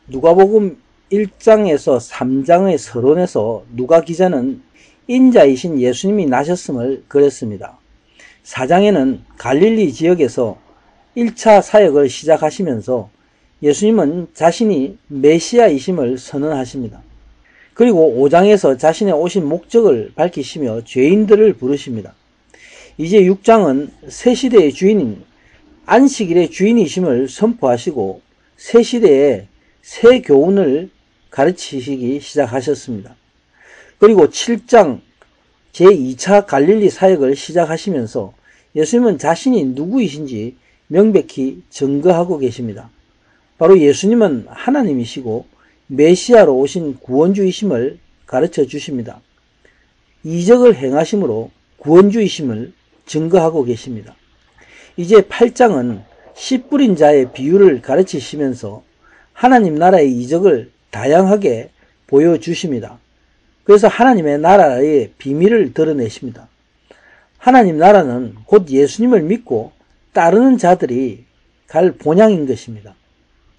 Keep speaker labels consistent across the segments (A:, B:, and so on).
A: 누가복음 1장에서 3장의 서론에서 누가 기자는 인자이신 예수님이 나셨음을 그랬습니다. 4장에는 갈릴리 지역에서 1차 사역을 시작하시면서 예수님은 자신이 메시아이심을 선언하십니다. 그리고 5장에서 자신의 오신 목적을 밝히시며 죄인들을 부르십니다. 이제 6장은 새 시대의 주인인 안식일의 주인이심을 선포하시고 새 시대의 새 교훈을 가르치시기 시작하셨습니다. 그리고 7장 제2차 갈릴리 사역을 시작하시면서 예수님은 자신이 누구이신지 명백히 증거하고 계십니다. 바로 예수님은 하나님이시고 메시아로 오신 구원주이심을 가르쳐 주십니다. 이적을 행하심으로 구원주이심을 증거하고 계십니다. 이제 8장은 씨 뿌린 자의 비유를 가르치시면서 하나님 나라의 이적을 다양하게 보여주십니다. 그래서 하나님의 나라의 비밀을 드러내십니다. 하나님 나라는 곧 예수님을 믿고 따르는 자들이 갈 본향인 것입니다.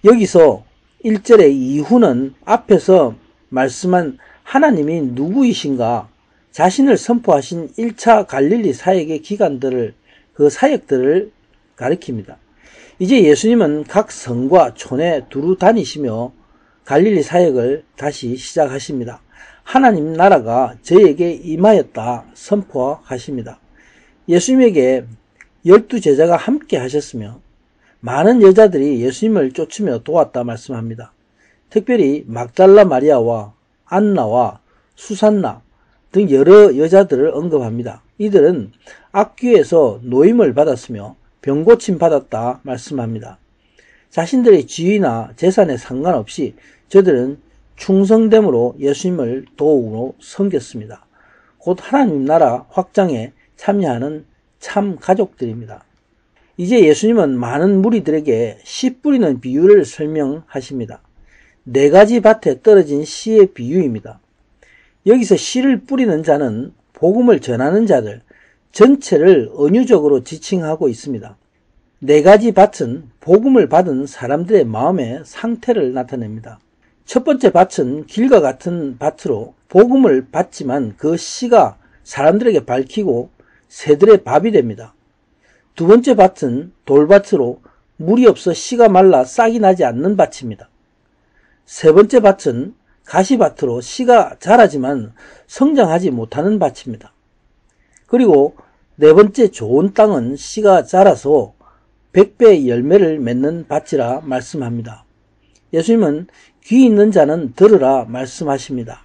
A: 여기서 1절의 이후는 앞에서 말씀한 하나님이 누구이신가 자신을 선포하신 1차 갈릴리 사역의 기간들을 그 사역들을 가리킵니다. 이제 예수님은 각 성과 촌에 두루 다니시며 갈릴리 사역을 다시 시작하십니다. 하나님 나라가 저에게 임하였다 선포하십니다. 예수님에게 12제자가 함께 하셨으며 많은 여자들이 예수님을 쫓으며 도왔다 말씀합니다. 특별히 막달라 마리아와 안나와 수산나 등 여러 여자들을 언급합니다. 이들은 악귀에서 노임을 받았으며 병고침 받았다 말씀합니다. 자신들의 지위나 재산에 상관없이 저들은 충성됨으로 예수님을 도우러 섬겼습니다. 곧 하나님 나라 확장에 참여하는 참 가족들입니다. 이제 예수님은 많은 무리들에게 씨 뿌리는 비유를 설명하십니다. 4가지 밭에 떨어진 씨의 비유입니다. 여기서 씨를 뿌리는 자는 복음을 전하는 자들 전체를 은유적으로 지칭하고 있습니다. 4가지 밭은 복음을 받은 사람들의 마음의 상태를 나타냅니다. 첫 번째 밭은 길과 같은 밭으로 복음을 받지만 그 씨가 사람들에게 밝히고 새들의 밥이 됩니다. 두 번째 밭은 돌밭으로 물이 없어 씨가 말라 싹이 나지 않는 밭입니다. 세 번째 밭은 가시밭으로 씨가 자라지만 성장하지 못하는 밭입니다. 그리고 네 번째 좋은 땅은 씨가 자라서 100배의 열매를 맺는 밭이라 말씀합니다. 예수님은 귀 있는 자는 들으라 말씀하십니다.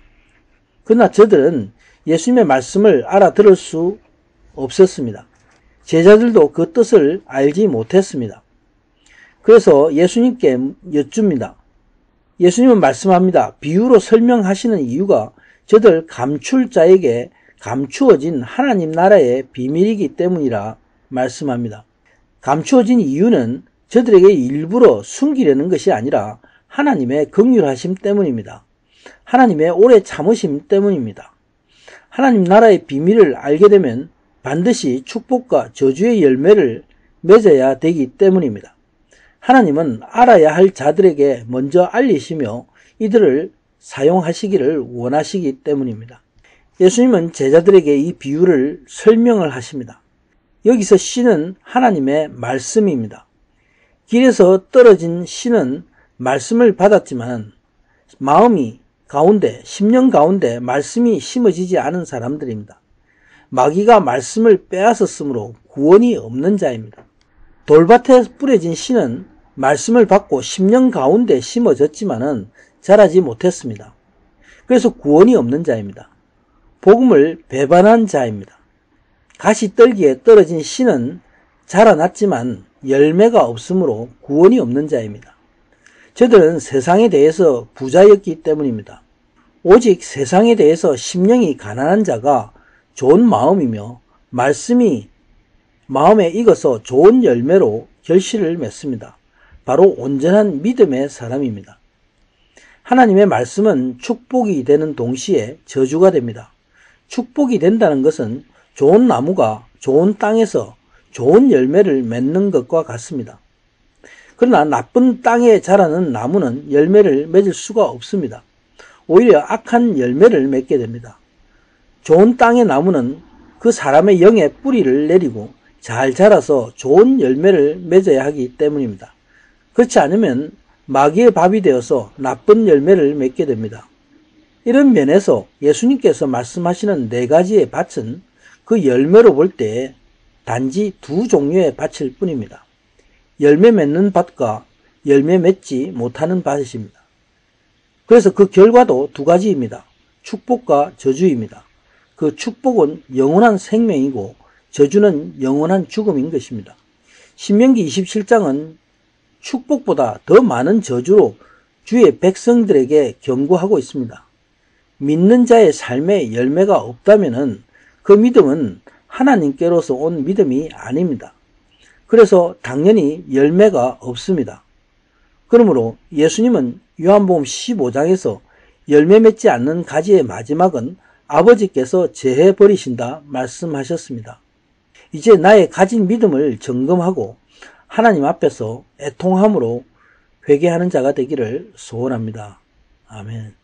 A: 그러나 저들은 예수님의 말씀을 알아들을 수 없었습니다. 제자들도 그 뜻을 알지 못했습니다. 그래서 예수님께 여쭙니다. 예수님은 말씀합니다. 비유로 설명하시는 이유가 저들 감출자에게 감추어진 하나님 나라의 비밀이기 때문이라 말씀합니다. 감추어진 이유는 저들에게 일부러 숨기려는 것이 아니라 하나님의 긍휼하심 때문입니다. 하나님의 오래 참으심 때문입니다. 하나님 나라의 비밀을 알게 되면 반드시 축복과 저주의 열매를 맺어야 되기 때문입니다. 하나님은 알아야 할 자들에게 먼저 알리시며 이들을 사용하시기를 원하시기 때문입니다. 예수님은 제자들에게 이 비유를 설명을 하십니다. 여기서 씨는 하나님의 말씀입니다. 길에서 떨어진 씨는 말씀을 받았지만 마음이 가운데, 심령 가운데 말씀이 심어지지 않은 사람들입니다. 마귀가 말씀을 빼앗았으므로 구원이 없는 자입니다. 돌밭에 뿌려진 씨는 말씀을 받고 심령 가운데 심어졌지만은 자라지 못했습니다. 그래서 구원이 없는 자입니다. 복음을 배반한 자입니다. 가시떨기에 떨어진 씨는 자라났지만 열매가 없으므로 구원이 없는 자입니다. 저들은 세상에 대해서 부자였기 때문입니다. 오직 세상에 대해서 심령이 가난한 자가 좋은 마음이며 말씀이 마음에 익어서 좋은 열매로 결실을 맺습니다. 바로 온전한 믿음의 사람입니다. 하나님의 말씀은 축복이 되는 동시에 저주가 됩니다. 축복이 된다는 것은 좋은 나무가 좋은 땅에서 좋은 열매를 맺는 것과 같습니다. 그러나 나쁜 땅에 자라는 나무는 열매를 맺을 수가 없습니다. 오히려 악한 열매를 맺게 됩니다. 좋은 땅의 나무는 그 사람의 영에 뿌리를 내리고 잘 자라서 좋은 열매를 맺어야 하기 때문입니다. 그렇지 않으면 마귀의 밥이 되어서 나쁜 열매를 맺게 됩니다. 이런 면에서 예수님께서 말씀하시는 4가지의 밭은 그 열매로 볼 때 단지 2 종류의 밭일 뿐입니다. 열매 맺는 밭과 열매 맺지 못하는 밭입니다. 그래서 그 결과도 2가지입니다. 축복과 저주입니다. 그 축복은 영원한 생명이고 저주는 영원한 죽음인 것입니다. 신명기 27장은 축복보다 더 많은 저주로 주의 백성들에게 경고하고 있습니다. 믿는 자의 삶에 열매가 없다면 그 믿음은 하나님께로서 온 믿음이 아닙니다. 그래서 당연히 열매가 없습니다. 그러므로 예수님은 요한복음 15장에서 열매 맺지 않는 가지의 마지막은 아버지께서 제해 버리신다 말씀하셨습니다. 이제 나의 가진 믿음을 점검하고 하나님 앞에서 애통함으로 회개하는 자가 되기를 소원합니다. 아멘.